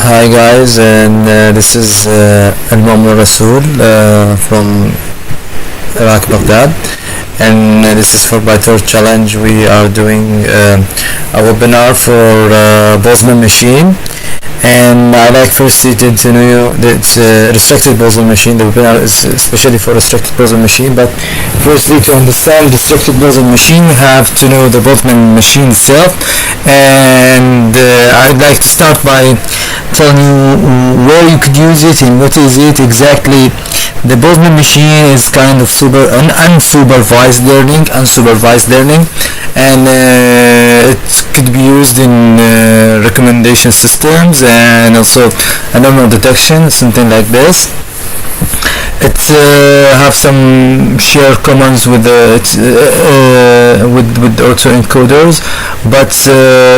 Hi guys, and this is Al Rasul from Iraq, Baghdad, and this is for pytorch challenge. We are doing a webinar for Boltzmann machine, and I like firstly to know that it's a restricted Boltzmann machine. The webinar is especially for restricted Boltzmann machine, but firstly to understand restricted Boltzmann machine, we have to know the Boltzmann machine itself, and I'd like to start by telling you where you could use it and what is it exactly. The Boltzmann machine is kind of unsupervised learning, and it could be used in recommendation systems and also anomaly detection, something like this. It have some share commands with autoencoders, but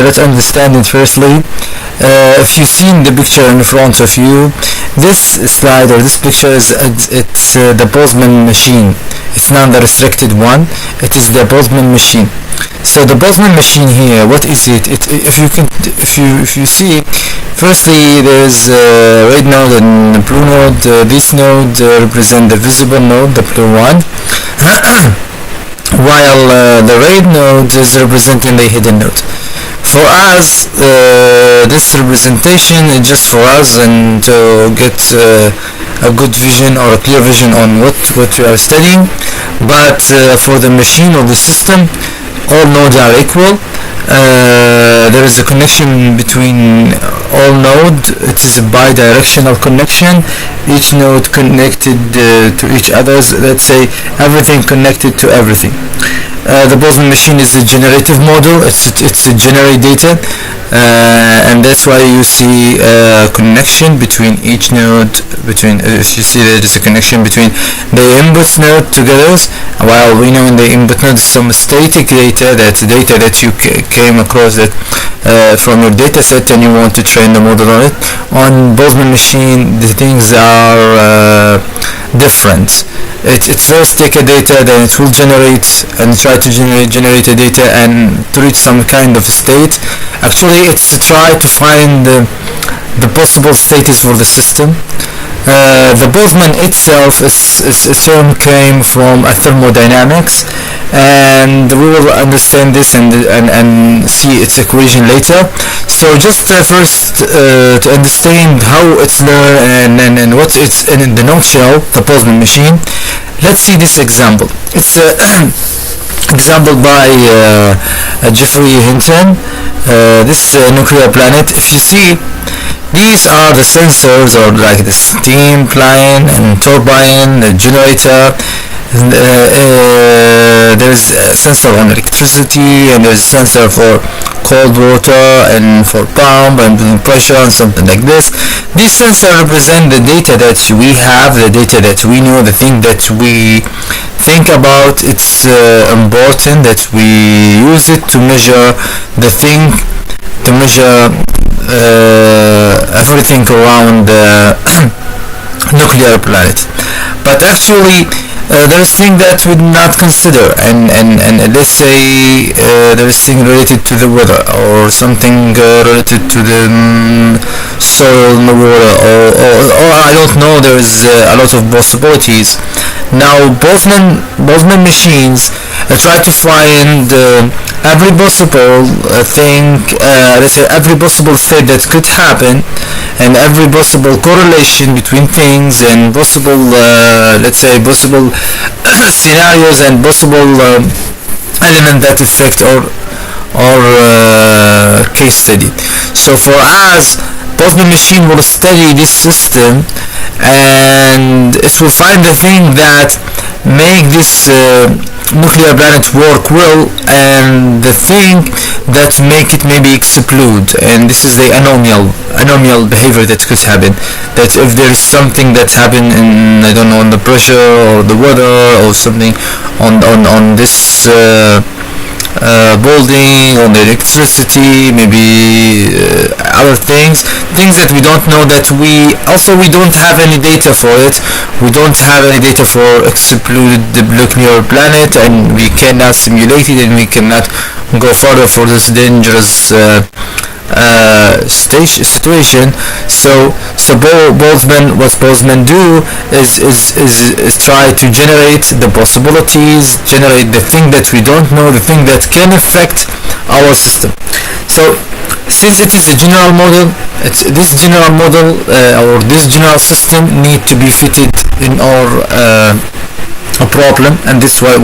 let's understand it firstly. If you've seen the picture in front of you, this slide or this picture is the Boltzmann machine. It's not the restricted one. It is the Boltzmann machine. So the Boltzmann machine here, what is it? If you see, firstly there is red node and blue node. This node represent the visible node, the blue one, while the red node is representing the hidden node. For us, this representation is just for us and to get a good vision or a clear vision on what we are studying. But for the machine or the system, all nodes are equal. There is a connection between all nodes. It is a bidirectional connection. Each node connected to each other's. Let's say everything connected to everything. The Boltzmann machine is a generative model. It's a generate data, and that's why you see a connection between each node. If you see there is a connection between the input node together, while we know in the input node some static data, that's data that you came across that from your data set and you want to train the model on it. On Boltzmann machine, the things are different. It first take a data, then it will generate and try to generate a data and to reach some kind of state. Actually, it's to try to find the possible status for the system. The Boltzmann itself is a term came from thermodynamics, and we will understand this and see its equation later. So just first to understand how it's learned and what it's in the nutshell, the Boltzmann machine. Let's see this example. It's example by Jeffrey Hinton. This nuclear planet. If you see, these are the sensors, or like the steam plane and turbine, the generator. There's a sensor on electricity, and there's a sensor for cold water and for pump and pressure and something like this. These sensors represent the data that we have, the data that we know, the thing that we think about. It's important that we use it to measure the thing, to measure everything around the nuclear planet. But actually there is thing that we did not consider, and let's say there is thing related to the weather, or something related to the soil in the water, or I don't know. There is a lot of possibilities. Now Boltzmann machines try to find every possible thing, let's say every possible state that could happen, and every possible correlation between things, and possible let's say possible scenarios and possible element that affect or case study. So for us, Boltzmann machine will study this system, and it will find the thing that make this nuclear planet work well, and the thing that make it maybe explode. And this is the anomal behavior that could happen. That if there is something that happen in, I don't know, on the pressure or the weather or something on this building, on the electricity, maybe other things that we don't know, that we don't have any data for it. We don't have any data for exploded the nuclear planet, and we cannot simulate it, and we cannot go further for this dangerous situation. So Boltzmann do is try to generate the possibilities, generate the thing that we don't know, the thing that can affect our system. So since it is a general model, this general model or this general system need to be fitted in our a problem, and this why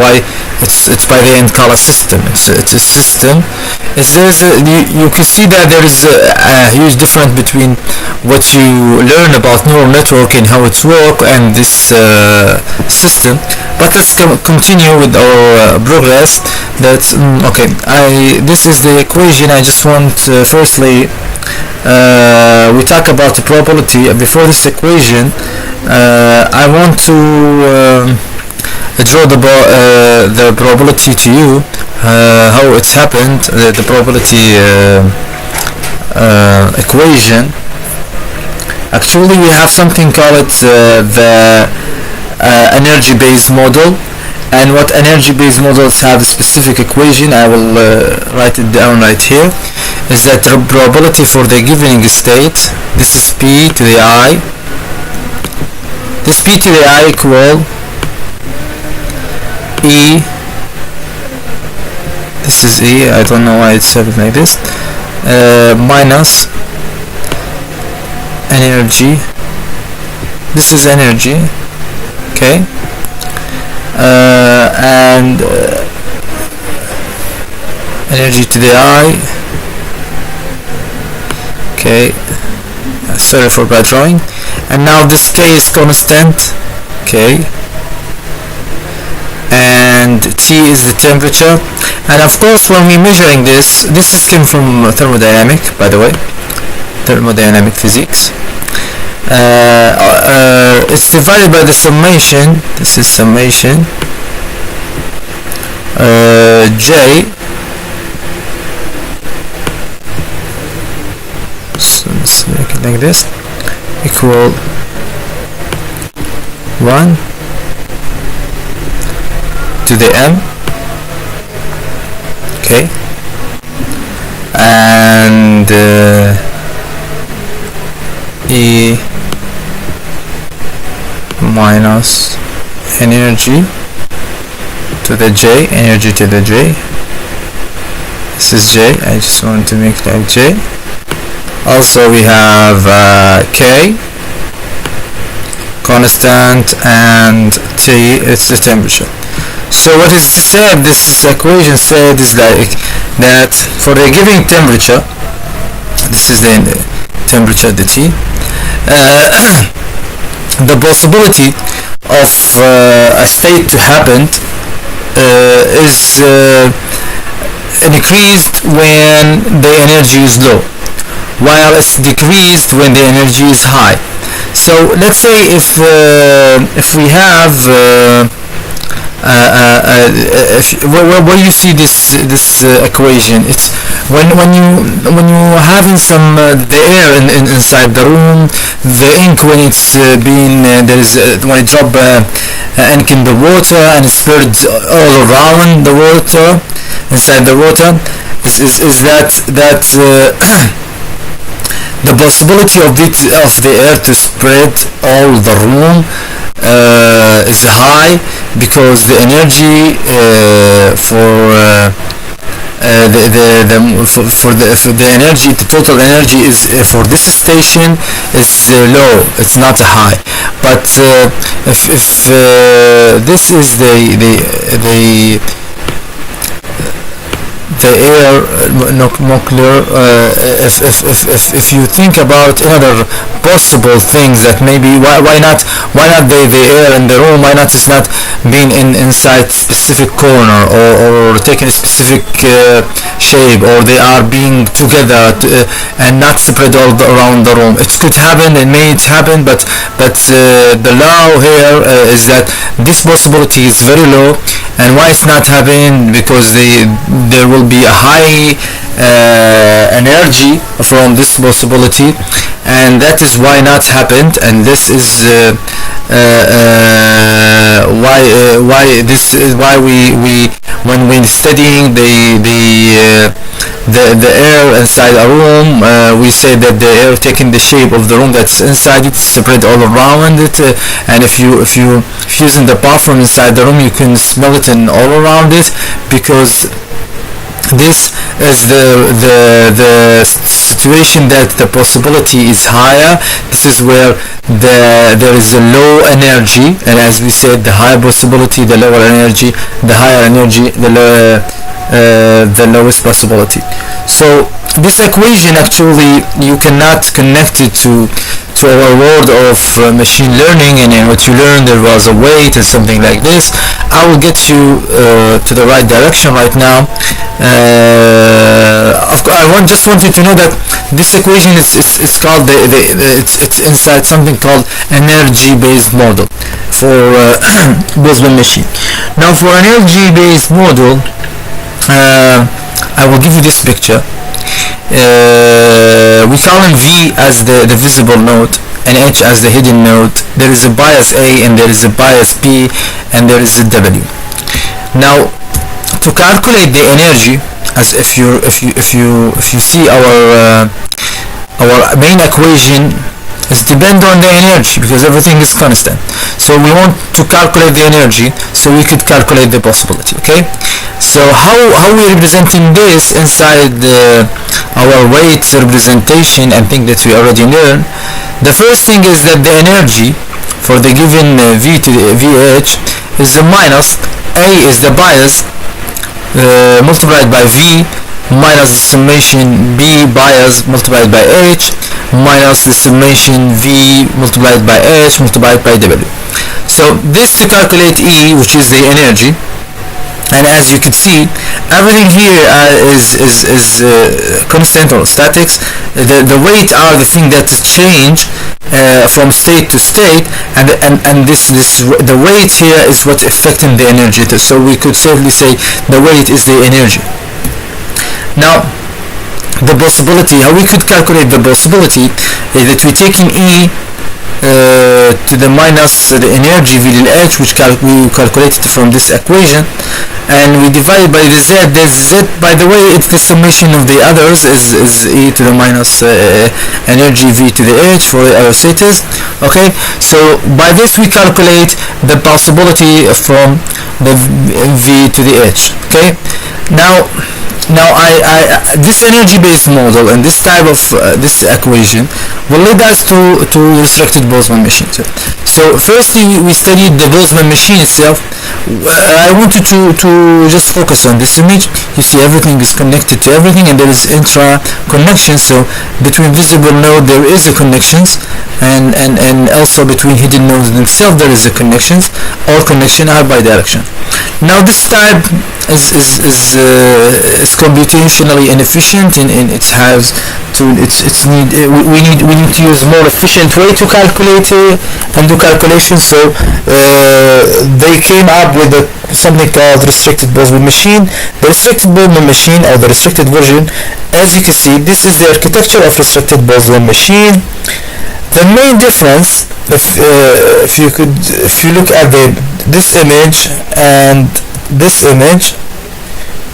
it's by the end color system. It's a system. You can see that there is a huge difference between what you learn about neural network and how it's work and this system. But let's continue with our progress. That's okay. This is the equation. I just want firstly we talk about the probability. Before this equation, I want to draw the probability to you, how it's happened, the probability equation. Actually, we have something called the energy-based model, and what energy-based models have a specific equation. I will write it down right here. Is that the probability for the given state? This is p to the I. This p to the I equal E. This is E. I don't know why it's happening like this. Minus energy. This is energy. Okay. And energy to the I. Okay. Sorry for bad drawing. And now this stays constant. Okay. And T is the temperature, and of course when we're measuring this is came from thermodynamic, by the way, thermodynamic physics. It's divided by the summation. This is summation J. So let's make it like this, equal 1 to the M. Okay. And E minus energy to the J, energy to the J. This is J. I just want to make like J. Also we have K constant, and T, it's the temperature. So what is said, this equation said is like that for a given temperature, this is the temperature, the T, the possibility of a state to happen is increased when the energy is low, while it's decreased when the energy is high. So let's say if we have where you see this equation, it's when you having some the air inside the room, the ink when it's being there is when you drop ink in the water and it spreads all around the water, inside the water, is that the possibility of the air to spread all the room is high, because the energy for the energy, the total energy is for this station is low. It's not high. But if this is the air nuclear, if you think about other possible things, that maybe why not the air in the room, why not it's not being inside specific corner or taking a specific shape, or they are being together and not spread all around the room. It could happen, it may happen, but the law here is that this possibility is very low. And why it's not happening? Because there will be a high energy from this possibility, and that is why not happened. And this is why this is why we when studying the the air inside a room. We say that the air taking the shape of the room that's inside it, spread all around it, and if you using the bathroom inside the room, you can smell it and all around it, because this is the situation that the possibility is higher. This is where there is a low energy, and as we said, the higher possibility, the lower energy, the higher energy, the lowest possibility. So this equation, actually you cannot connect it to our world of machine learning, and in what you learned there was a weight or something like this. I will get you to the right direction right now. Just want you to know that this equation is called it's inside something called energy based model for Boltzmann machine. Now for an energy based model, I will give you this picture. We call him V as the visible node and H as the hidden node. There is a bias A and there is a bias B and there is a W. Now to calculate the energy, as if you see our main equation is depend on the energy, because everything is constant. So we want to calculate the energy so we could calculate the possibility. Okay, so how we representing this inside our weight representation and thing that we already learned. The first thing is that the energy for the given V to the VH is a minus A is the bias multiplied by V minus the summation B bias multiplied by H minus the summation V multiplied by H multiplied by W. So this to calculate E, which is the energy. And as you can see, everything here is constant or statics. The weight are the thing that change from state to state, and this the weight here is what affecting the energy. So we could safely say the weight is the energy. Now the possibility, how we could calculate the possibility is that we're taking E to the minus the energy V del H, which we calculated from this equation, and we divide by the Z. The Z, by the way, it's the summation of the others, is E to the minus energy V to the H for our status. Okay, so by this we calculate the possibility from the V to the H. Okay, now this energy-based model and this type of this equation will lead us to restricted Boltzmann machines. So firstly, we studied the Boltzmann machine itself. I want you to just focus on this image. You see everything is connected to everything, and there is intra connection. So between visible node there is a connections, and also between hidden nodes themselves there is a connections. All connection are bidirectional. Now this type is computationally inefficient, and it has to we need to use more efficient way to calculate and do calculations. So they came up with something called restricted Boltzmann machine. The restricted Boltzmann machine, or the restricted version, as you can see, this is the architecture of restricted Boltzmann machine. The main difference, if you look at this image and this image,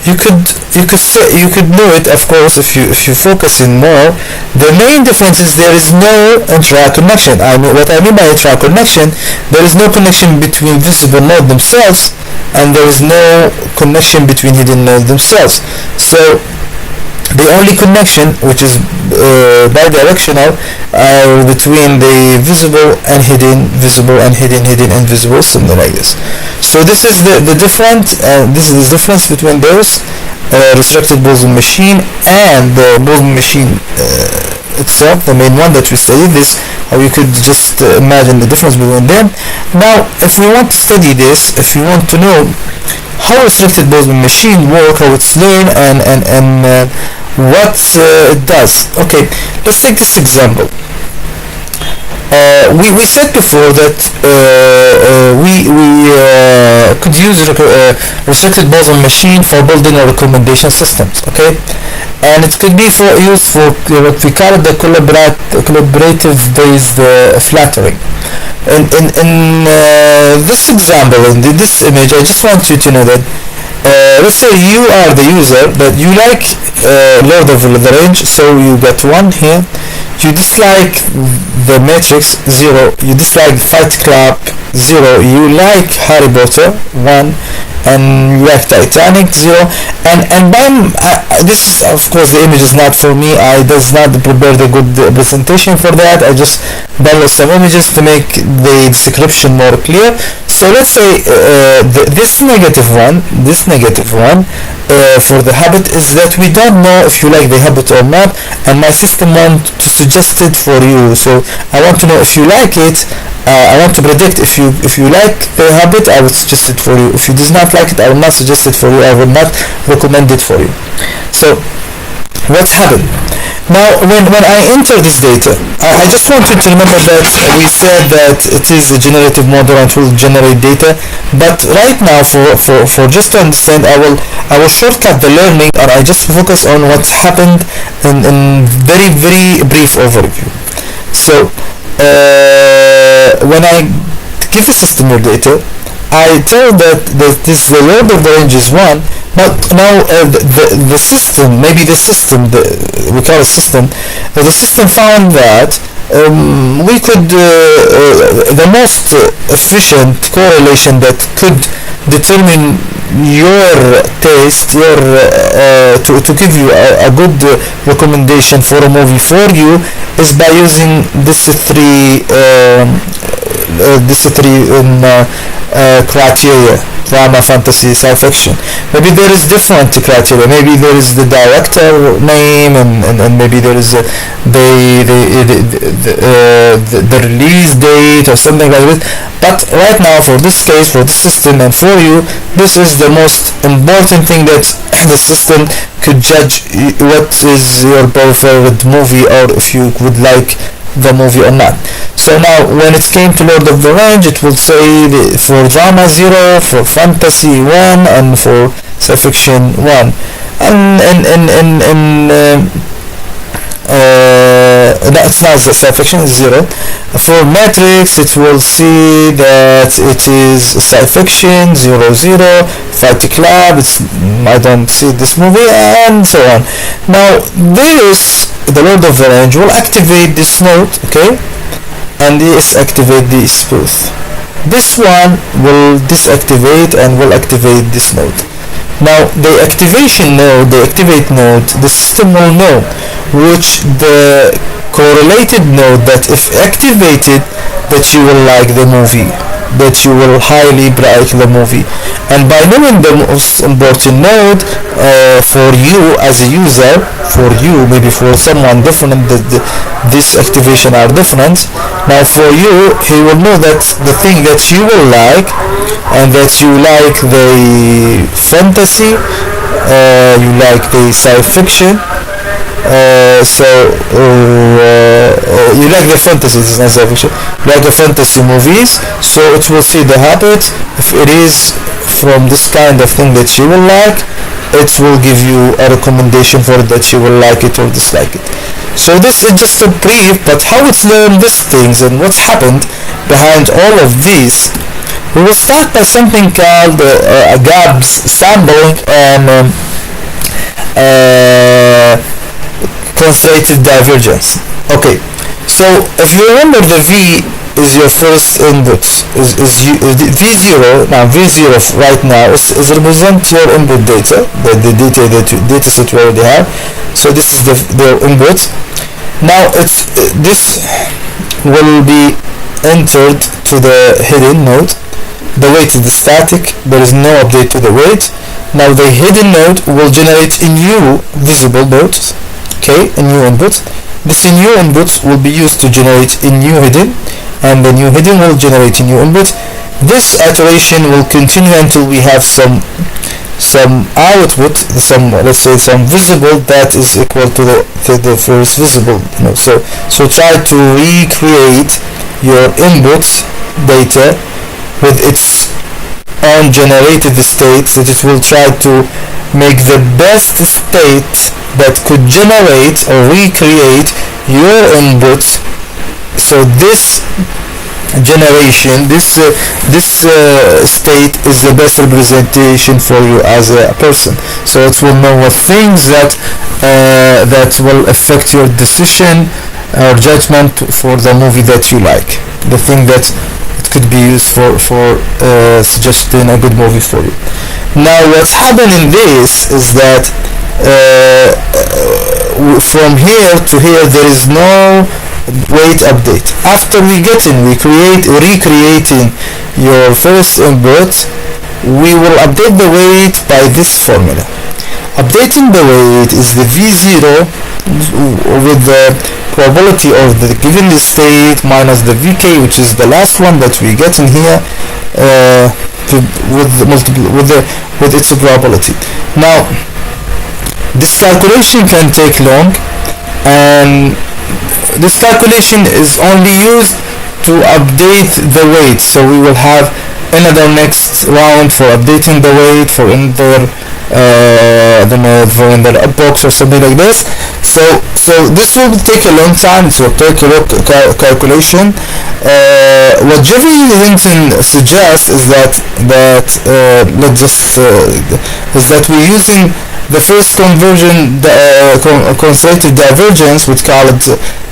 you could know it, of course, if you focus in more. The main difference is there is no intra-connection. What I mean by intra-connection, there is no connection between visible nodes themselves, and there is no connection between hidden nodes themselves. So the only connection, which is bidirectional, are between the visible and hidden, visible and hidden, hidden and visible, something like this. So this is the difference. This is the difference between those restricted Boltzmann machine and the Boltzmann machine itself, the main one that we studied. This, how you could just imagine the difference between them. Now, if we want to study this, if you want to know how restricted Boltzmann machine work, how it's learned, and what it does. Okay, let's take this example. We said before that we could use restricted Boltzmann machine for building our recommendation systems. Okay, and it could be used for what we call the collaborative based flattering. In this example, in this image, I just want you to know that let's say you are the user that you like Lord of the Range, so you got 1 here. You dislike the Matrix, 0. You dislike Fight Club, 0. You like Harry Potter, 1. And you like Titanic, 0. And bam, this is, of course, the image is not for me. I does not prepare the good presentation for that. I just download some images to make the description more clear. So let's say this negative one for the habit is that we don't know if you like the habit or not, and my system wants to suggest it for you. So I want to know if you like it. I want to predict if you like the habit, I would suggest it for you. If you does not like it, I will not suggest it for you. I will not recommend it for you. So what's happened? Now when I enter this data, I just want you to remember that we said that it is a generative model and it will generate data, but right now for just to understand, I will shortcut the learning, and I just focus on what happened in very brief overview. So when I give the system your data, I tell that this the Lord of the Range is 1, but now the system, maybe the system, we call it system, the system found that we could the most efficient correlation that could determine your taste, your to give you a good recommendation for a movie for you is by using these three criteria: drama, fantasy, science fiction. Maybe there is different criteria. Maybe there is the director name, and maybe there is the release date or something like this. But right now, for this case, for this system, and for you, this is the most important thing that the system could judge what is your preferred movie, or if you would like the movie or not. So now when it came to Lord of the Range, it will say for drama 0, for fantasy 1, and for science fiction 1. That's not the science fiction, is 0. For Matrix, it will see that it is science fiction 0, 0. Fight Club, I don't see this movie, and so on. Now the Lord of the Range will activate this node, okay, and deactivate this booth. This one will deactivate and will activate this node. Now the activate node, the system will know which the correlated node that if activated, that you will like the movie, that you will highly like the movie. And by knowing the most important node for you as a user, for you, maybe for someone different, this activation are different. Now for you, he will know that the thing that you will like, and that you like the fantasy, you like the science fiction, you like the fantasy, it's not science fiction, you like the fantasy movies, so it will see the habit. If it is from this kind of thing that you will like, it will give you a recommendation for it, that you will like it or dislike it. So this is just a brief, but how it's learned these things and what's happened behind all of these. We will start by something called GABS, sampling and translated divergence. Okay, so if you remember, the V is your first input, is V0. Now V0 right now is represent your input data, the data set you already have. So this is the input. Now this will be entered to the hidden node. The weight is the static, there is no update to the weight. Now the hidden node will generate a new visible nodes, okay, a new input. This new input will be used to generate a new hidden, and the new hidden will generate a new input. This iteration will continue until we have some output, let's say some visible that is equal to the first visible node. So try to recreate your input data with its own generated state, that it will try to make the best state that could generate or recreate your input. So this generation, this state is the best representation for you as a person. So it will know what things that will affect your decision or judgment for the movie that you like, the thing that it could be used for suggesting a good movie for you. Now what's happening this is that from here to here there is no weight update. After we recreating your first input, we will update the weight by this formula. Updating the weight is the v0 with the probability of the given state minus the vk, which is the last one that we get in here, with its probability. Now this calculation can take long, and this calculation is only used to update the weight. So we will have another next round for updating the weight for another box or something like this. So this will take a long time. It will take a lot calculation. What Jeffrey Hinton suggests is that is that we're using the first conversion, conservative divergence, we call it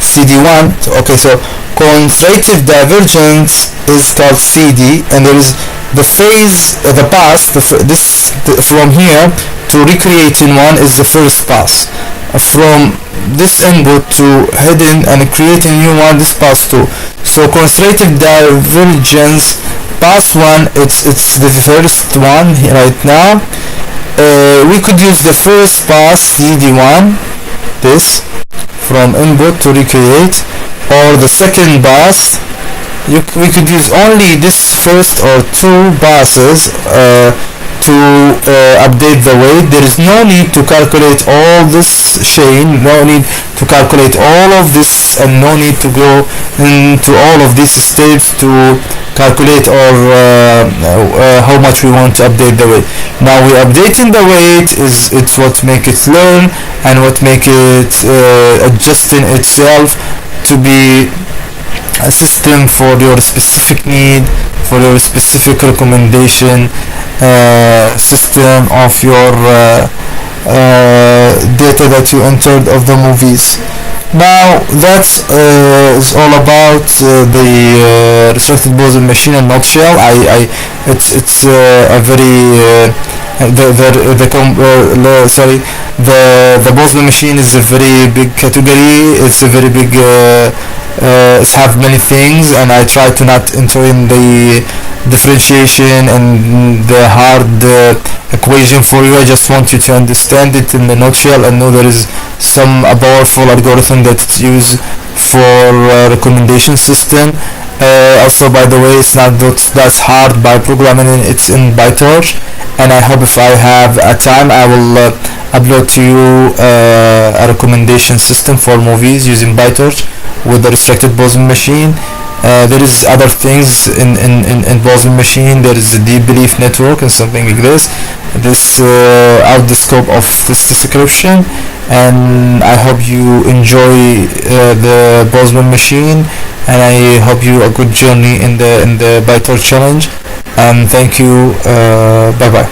CD1. Okay, so conservative divergence is called CD, and there is the phase, the pass, from here to recreating one is the first pass. From this input to heading and creating new one, this pass 2. So conservative divergence pass 1, it's the first one right now. We could use the first pass CD1, this, from input to recreate, or the second pass. We could use only this first or two passes to update the weight. There is no need to calculate all this chain, no need to calculate all of this, and no need to go into all of these steps to calculate or how much we want to update the weight. Now we updating the weight it's what make it learn and what make it adjusting itself to be a system for your specific need, for your specific recommendation, system of your data that you entered of the movies. Now that's is all about the restricted Bose machine in nutshell. It's a very the Bose machine is a very big category. It's a very big it have many things, and I try to not enter in the differentiation and the hard equation for you. I just want you to understand it in a nutshell and know there is some powerful algorithm that's used for recommendation system. Also, by the way, it's not that's hard by programming it's in pytorch, and I hope if I have a time I will upload to you a recommendation system for movies using pytorch with the restricted Bose machine. There is other things in Bose machine. There is a deep belief network and something like this. This out the scope of this description, and I hope you enjoy the Bose machine, and I hope you a good journey in the pytorch challenge. And thank you. Bye bye.